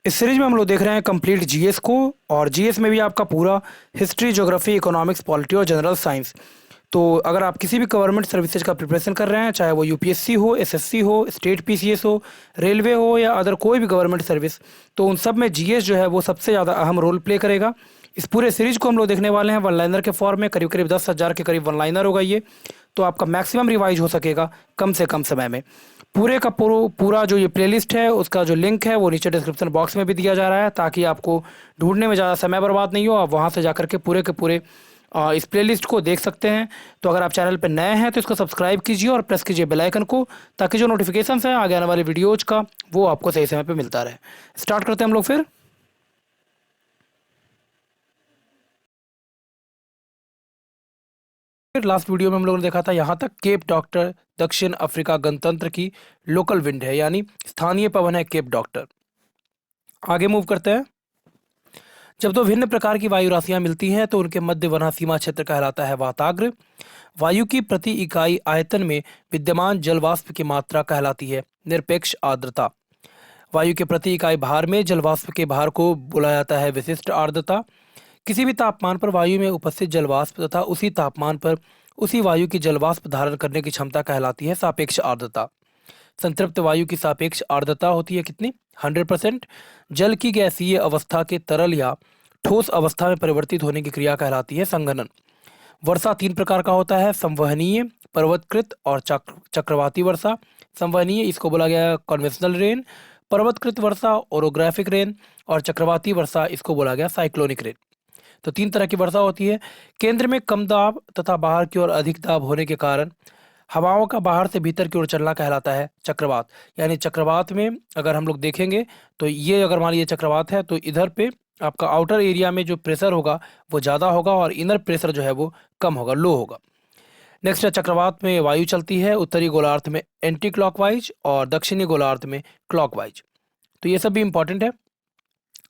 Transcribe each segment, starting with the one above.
इस सीरीज में हम लोग देख रहे हैं कंप्लीट जीएस को। और जीएस में भी आपका पूरा हिस्ट्री, ज्योग्राफी, इकोनॉमिक्स, पॉलिटी और जनरल साइंस। तो अगर आप किसी भी गवर्नमेंट सर्विसेज का प्रिपरेशन कर रहे हैं, चाहे वो यूपीएससी हो, एसएससी हो, स्टेट पीसीएस हो, रेलवे हो या अदर कोई भी गवर्नमेंट सर्विस, तो उन सब में जीएस जो है वो सबसे ज़्यादा अहम रोल प्ले करेगा। इस पूरे सीरीज को हम लोग देखने वाले हैं वन लाइनर के फॉर्म में। करीब करीब 10,000 के करीब वन लाइनर होगा ये। तो आपका मैक्सिमम रिवाइज हो सकेगा कम से कम समय में। पूरे का पूरा जो ये प्लेलिस्ट है उसका जो लिंक है वो नीचे डिस्क्रिप्शन बॉक्स में भी दिया जा रहा है, ताकि आपको ढूंढने में ज़्यादा समय बर्बाद नहीं हो। आप वहाँ से जाकर के पूरे के पूरे इस प्लेलिस्ट को देख सकते हैं। तो अगर आप चैनल पर नए हैं तो इसको सब्सक्राइब कीजिए और प्रेस कीजिए बेल आइकन को, ताकि जो नोटिफिकेशन है आगे आने वाले वीडियोज़ का वो आपको सही समय पर मिलता रहे। स्टार्ट करते हैं हम लोग फिर। लास्ट वीडियो में हम लोगों ने देखा था यहाँ तक केप डॉक्टर दक्षिण अफ्रीका गणतंत्र की लोकल विंड है, यानी स्थानीय पवन है केप डॉक्टर। आगे मूव करते हैं। जब दो भिन्न प्रकार की वायु राशियां मिलती हैं तो उनके मध्य वना सीमा क्षेत्र कहलाता है वाताग्र। वायु की प्रति इकाई आयतन में विद्यमान जल वाष्प की मात्रा कहलाती है निरपेक्ष आर्द्रता। वायु के प्रति इकाई भार में जल वाष्प के भार को बोला जाता है विशिष्ट आर्द्रता। किसी भी तापमान पर वायु में उपस्थित जल वाष्प तथा उसी तापमान पर उसी वायु की जल वाष्प धारण करने की क्षमता कहलाती है सापेक्ष आर्द्रता। संतृप्त वायु की सापेक्ष आर्द्रता होती है कितनी? 100%। जल की गैसीय अवस्था के तरल या ठोस अवस्था में परिवर्तित होने की क्रिया कहलाती है संघनन। वर्षा तीन प्रकार का होता है: संवहनीय, पर्वतकृत और चक्रवाती वर्षा। संवहनीय इसको बोला गया है कन्वेंशनल रेन, पर्वतकृत वर्षा ओरोग्राफिक रेन और चक्रवाती वर्षा इसको बोला गया साइक्लोनिक रेन। तो तीन तरह की वर्षा होती है। केंद्र में कम दाब तथा बाहर की ओर अधिक दाब होने के कारण हवाओं का बाहर से भीतर की ओर चलना कहलाता है चक्रवात। यानी चक्रवात में अगर हम लोग देखेंगे तो ये अगर मान लीजिए चक्रवात है तो इधर पे आपका आउटर एरिया में जो प्रेशर होगा वो ज़्यादा होगा और इनर प्रेशर जो है वो कम होगा, लो होगा। नेक्स्ट है चक्रवात में वायु चलती है उत्तरी गोलार्ध में एंटी क्लॉकवाइज और दक्षिणी गोलार्ध में क्लॉकवाइज। तो ये सब भी इंपॉर्टेंट है।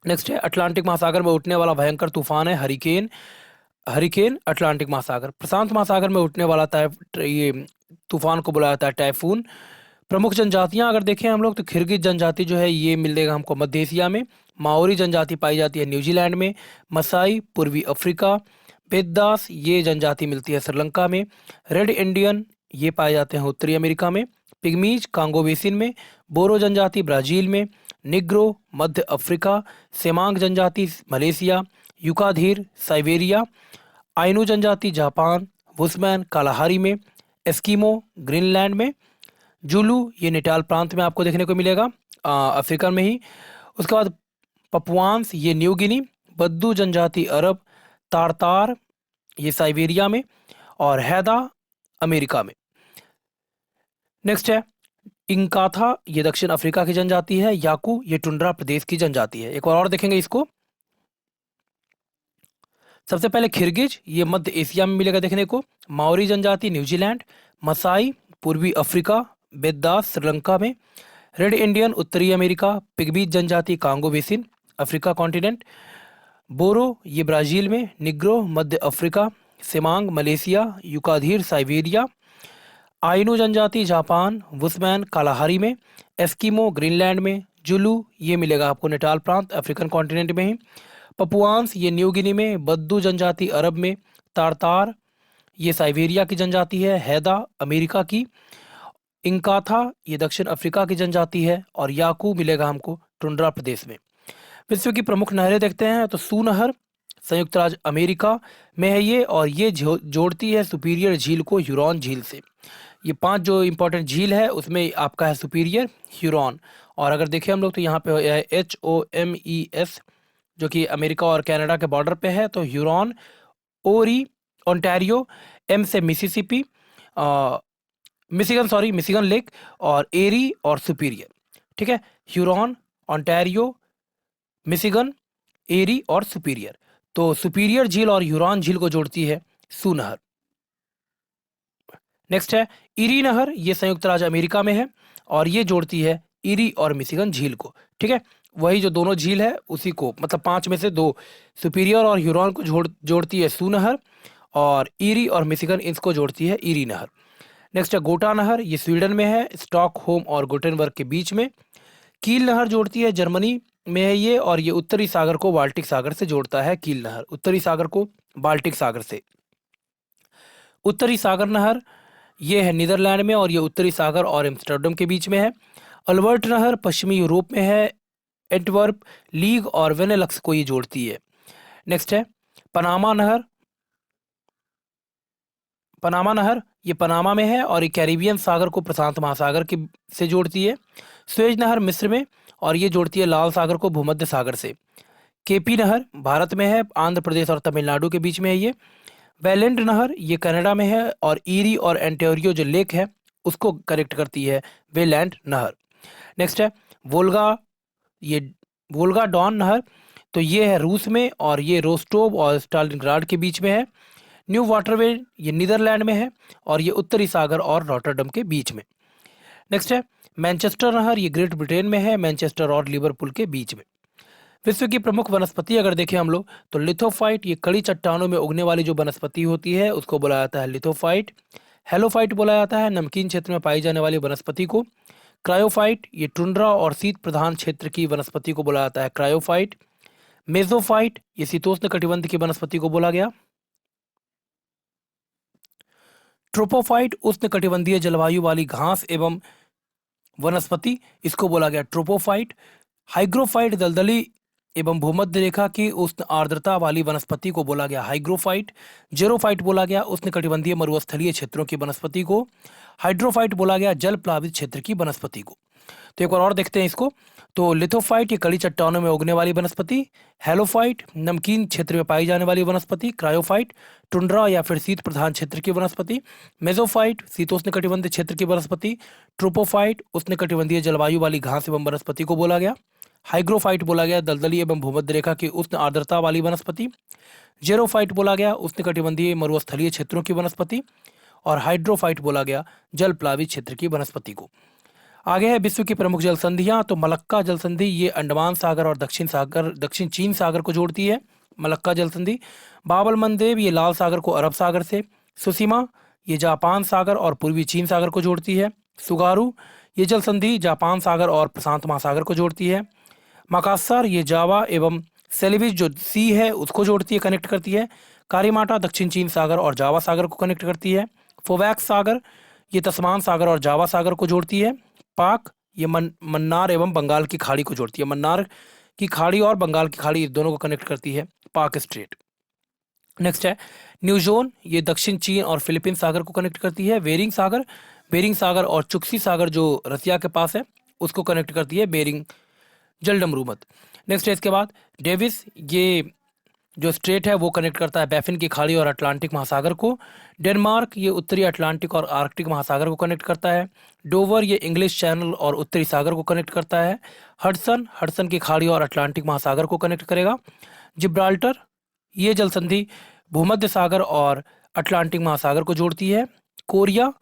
नेक्स्ट है अटलांटिक महासागर में उठने वाला भयंकर तूफान है हरिकेन। हरिकेन अटलांटिक महासागर। प्रशांत महासागर में उठने वाला ये तूफान को बुलाया जाता है टाइफून। प्रमुख जनजातियां अगर देखें हम लोग तो खिरगिज जनजाति जो है ये मिलेगा हमको मध्य एशिया में। माओरी जनजाति पाई जाती है न्यूजीलैंड में। मसाई पूर्वी अफ्रीका। बेद्दास ये जनजाति मिलती है श्रीलंका में। रेड इंडियन ये पाए जाते हैं उत्तरी अमेरिका में। पिग्मीज कांगो बेसिन में। बोरो जनजाति ब्राजील में। निग्रो मध्य अफ्रीका। सेमांग जनजाति मलेशिया। Yukaghir Siberia. आइनू जनजाति जापान। वुस्मैन कालाहारी में। एस्किमो ग्रीनलैंड में। जुलू ये नेटाल प्रांत में आपको देखने को मिलेगा अफ्रीका में ही। उसके बाद पपुआन्स ये न्यू गिनी। बद्दू जनजाति अरब। तारतार ये साइबेरिया में और हैदा अमेरिका में। नेक्स्ट है इंकाथा ये दक्षिण अफ्रीका की जनजाति है। याकू ये टुंड्रा प्रदेश की जनजाति है। एक बार और देखेंगे इसको। सबसे पहले खिरगिज ये मध्य एशिया में मिलेगा देखने को। माओरी जनजाति न्यूजीलैंड। मसाई पूर्वी अफ्रीका। बेद्दास श्रीलंका में। रेड इंडियन उत्तरी अमेरिका। पिग्मीज जनजाति कांगो बेसिन अफ्रीका कॉन्टिनेंट। बोरो ये ब्राजील में। निग्रो मध्य Africa. Semang Malaysia. Yukaghir Siberia. Ainu जनजाति जापान। वुस्मैन कालाहारी में। एस्किमो ग्रीनलैंड में। जुलू ये मिलेगा आपको नेटाल प्रांत अफ्रीकन कॉन्टिनेंट में ही। पपुआन्स ये न्यू गिनी में। बद्दू जनजाति अरब में। तारतार ये साइबेरिया की जनजाति है, हैदा अमेरिका की। इंकाथा ये दक्षिण अफ्रीका की जनजाति है और याकू मिलेगा हमको टुंड्रा प्रदेश में। विश्व की प्रमुख नहरें देखते हैं तो सू नहर संयुक्त राज्य अमेरिका में है ये, और ये जोड़ती है सुपीरियर झील को ह्यूरॉन झील से। ये 5 जो इंपॉर्टेंट झील है उसमें आपका है सुपीरियर, ह्यूरॉन। और अगर देखें हम लोग तो यहाँ पे है HOMES जो कि अमेरिका और कनाडा के बॉर्डर पे है। तो ह्यूरॉन, ओरी, ओंटारियो, एम से मिसिसिपी, मिशिगन लेक और एरी और सुपीरियर। ठीक है, ह्यूरॉन, ओंटारियो, मिशिगन, एरी और सुपीरियर। तो सुपीरियर झील और ह्यूरॉन झील को जोड़ती है सू नहर। नेक्स्ट है इरी नहर, ये संयुक्त राज्य अमेरिका में है और ये जोड़ती है इरी और मिशिगन झील को। ठीक है, वही जो दोनों झील है उसी को, मतलब 5 में से 2 सुपीरियर और ह्यूरॉन को जोड़ती है सू नहर, और इरी और मिशिगन इसको जोड़ती है इरी नहर। नेक्स्ट है गोटा नहर, ये स्वीडन में है, स्टॉकहोम और गोटेनबर्ग के बीच में। कील नहर जोड़ती है जर्मनी में है ये, और ये उत्तरी सागर को बाल्टिक सागर से जोड़ता है। कील नहर उत्तरी सागर को बाल्टिक सागर से। उत्तरी सागर नहर ये है नीदरलैंड में, और ये उत्तरी सागर और एम्स्टर्डम के बीच में है। अल्बर्ट नहर पश्चिमी यूरोप में है, एंटवर्प, लीग और वेनेलक्स को ये जोड़ती है। नेक्स्ट है पनामा नहर। पनामा नहर ये पनामा में है, और ये कैरिबियन सागर को प्रशांत महासागर के से जोड़ती है। सुएज नहर मिस्र में, और ये जोड़ती है लाल सागर को भूमध्य सागर से। केपी नहर भारत में है, आंध्र प्रदेश और तमिलनाडु के बीच में है ये। वेलेंड नहर ये कनाडा में है, और ईरी और एंटोरियो जो लेक है उसको कनेक्ट करती है वेलैंड नहर। नेक्स्ट है वोल्गा। ये वोल्गा डॉन नहर, तो ये है रूस में, और ये रोस्टोव और स्टालिनग्राड के बीच में है। न्यू वाटरवे ये नीदरलैंड में है, और ये उत्तरी सागर और रॉटरडम के बीच में। नेक्स्ट है मैनचेस्टर नहर, ये ग्रेट ब्रिटेन में है, मैनचेस्टर और लिवरपूल के बीच में। विश्व की प्रमुख वनस्पति अगर देखें हम लोग तो लिथोफाइट, ये कड़ी चट्टानों में उगने वाली जो वनस्पति होती है उसको बोला जाता है लिथोफाइट। हेलोफाइट बोला जाता है नमकीन क्षेत्र में पाई जाने वाली वनस्पति को। क्रायोफाइट ये टुंड्रा और शीत प्रधान क्षेत्र की वनस्पति को बोला जाता है क्रायोफाइट। मेसोफाइट ये शीतोष्ण कटिबंध की वनस्पति को बोला गया। ट्रोपोफाइट उष्ण कटिबंधीय जलवायु वाली घास एवं वनस्पति, इसको बोला गया ट्रोपोफाइट। हाइग्रोफाइट दलदली एवं भूमध्य रेखा की उष्ण आर्द्रता वाली वनस्पति को बोला गया हाइग्रोफाइट। जेरोफाइट बोला गया उष्ण कटिबंधीय मरुस्थलीय क्षेत्रों की वनस्पति को। हाइड्रोफाइट बोला गया जल प्लावित क्षेत्र की वनस्पति को। तो एक बार और देखते हैं इसको। तो लिथोफाइट ये कड़ी चट्टानों में उगने वाली वनस्पति। हेलोफाइट नमकीन क्षेत्र में पाई जाने वाली वनस्पति। क्रायोफाइट टुंड्रा या फिर शीत प्रधान क्षेत्र की वनस्पति। मेसोफाइट शीतोष्ण कटिबंधीय क्षेत्र की वनस्पति। ट्रोपोफाइट उष्ण कटिबंधीय जलवायु वाली घास एवं वनस्पति को बोला गया। हाइग्रोफाइट बोला गया दलदली एवं भूमध्य रेखा की उष्ण आर्द्रता वाली वनस्पति। जेरोफाइट बोला गया उष्ण कटिबंधीय मरुस्थलीय क्षेत्रों की वनस्पति। और हाइड्रोफाइट बोला गया जल प्लावित क्षेत्र की वनस्पति को। आगे है विश्व की प्रमुख जल संधियां। तो मलक्का जल संधि ये अंडमान सागर और दक्षिण चीन सागर को जोड़ती है, मलक्का जल संधि। बाबल मंदेब ये लाल सागर को अरब सागर से। सुसीमा ये जापान सागर और पूर्वी चीन सागर को जोड़ती है। सुगारू ये जल संधि जापान सागर और प्रशांत महासागर को जोड़ती है। मकास्सार ये जावा एवं सेलिविस जो सी है उसको जोड़ती है, कनेक्ट करती है। कारीमाटा दक्षिण चीन सागर और जावा सागर को कनेक्ट करती है। फोवैक्स सागर ये तस्मान सागर और जावा सागर को जोड़ती है। पाक ये मन्नार एवं बंगाल की खाड़ी को जोड़ती है, मन्नार की खाड़ी और बंगाल की खाड़ी दोनों को कनेक्ट करती है, पाक स्ट्रेट। नेक्स्ट है न्यूजोन ये दक्षिण चीन और फिलीपीन सागर को कनेक्ट करती है। बेरिंग सागर और चुक्सी सागर जो रसिया के पास है उसको कनेक्ट करती है बेरिंग जलडमरूमत। नेक्स्ट है इसके बाद डेविस ये जो स्ट्रेट है वो कनेक्ट करता है बैफिन की खाड़ी और अटलांटिक महासागर को। डेनमार्क ये उत्तरी अटलांटिक और आर्कटिक महासागर को कनेक्ट करता है। डोवर ये इंग्लिश चैनल और उत्तरी सागर को कनेक्ट करता है। हडसन की खाड़ी और अटलांटिक महासागर को कनेक्ट करेगा। जिब्राल्टर ये जल संधि भूमध्य सागर और अटलांटिक महासागर को जोड़ती है। कोरिया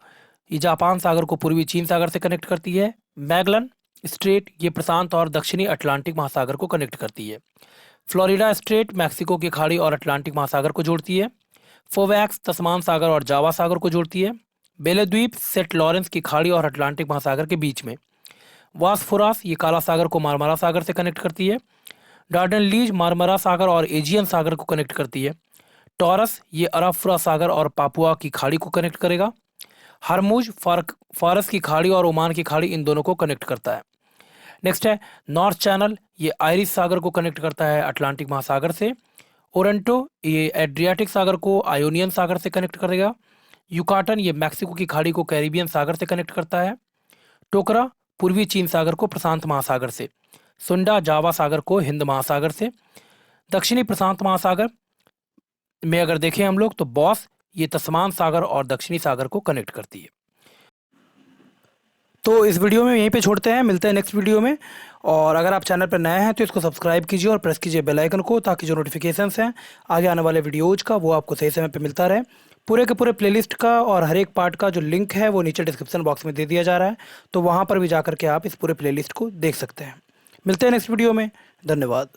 ये जापान सागर को पूर्वी चीन सागर से कनेक्ट करती है। मैगलन स्ट्रेट ये प्रशांत और दक्षिणी अटलांटिक महासागर को कनेक्ट करती है। फ्लोरिडा स्ट्रेट मैक्सिको की खाड़ी और अटलांटिक महासागर को जोड़ती है। फोवैक्स तस्मान सागर और जावा सागर को जोड़ती है। बेले द्वीप सेंट लॉरेंस की खाड़ी और अटलांटिक महासागर के बीच में। वास्फोरास ये काला सागर को मारमारा सागर से कनेक्ट करती है। डार्डन लीज मारमारा सागर और एजियन सागर को कनेक्ट करती है। टॉरस ये अराफुरा सागर और पापुआ की खाड़ी को कनेक्ट करेगा। हरमुज फारस की खाड़ी और ओमान की खाड़ी इन दोनों को कनेक्ट करता है। नेक्स्ट है नॉर्थ चैनल ये आयरिश सागर को कनेक्ट करता है अटलांटिक महासागर से। ओरेंटो ये एड्रियाटिक सागर को आयोनियन सागर से कनेक्ट करेगा। युकाटन ये मैक्सिको की खाड़ी को कैरिबियन सागर से कनेक्ट करता है। टोकरा पूर्वी चीन सागर को प्रशांत महासागर से। सुंडा जावा सागर को हिंद महासागर से। दक्षिणी प्रशांत महासागर में अगर देखें हम लोग तो बॉस ये तस्मान सागर और दक्षिणी सागर को कनेक्ट करती है। तो इस वीडियो में यहीं पे छोड़ते हैं, मिलते हैं नेक्स्ट वीडियो में। और अगर आप चैनल पर नए हैं तो इसको सब्सक्राइब कीजिए और प्रेस कीजिए बेल आइकन को, ताकि जो नोटिफिकेशंस हैं आगे आने वाले वीडियोज़ का वो आपको सही समय पे मिलता रहे। पूरे के पूरे प्लेलिस्ट का और हर एक पार्ट का जो लिंक है वो नीचे डिस्क्रिप्शन बॉक्स में दे दिया जा रहा है, तो वहाँ पर भी जा करके आप इस पूरे प्लेलिस्ट को देख सकते हैं। मिलते हैं नेक्स्ट वीडियो में, धन्यवाद।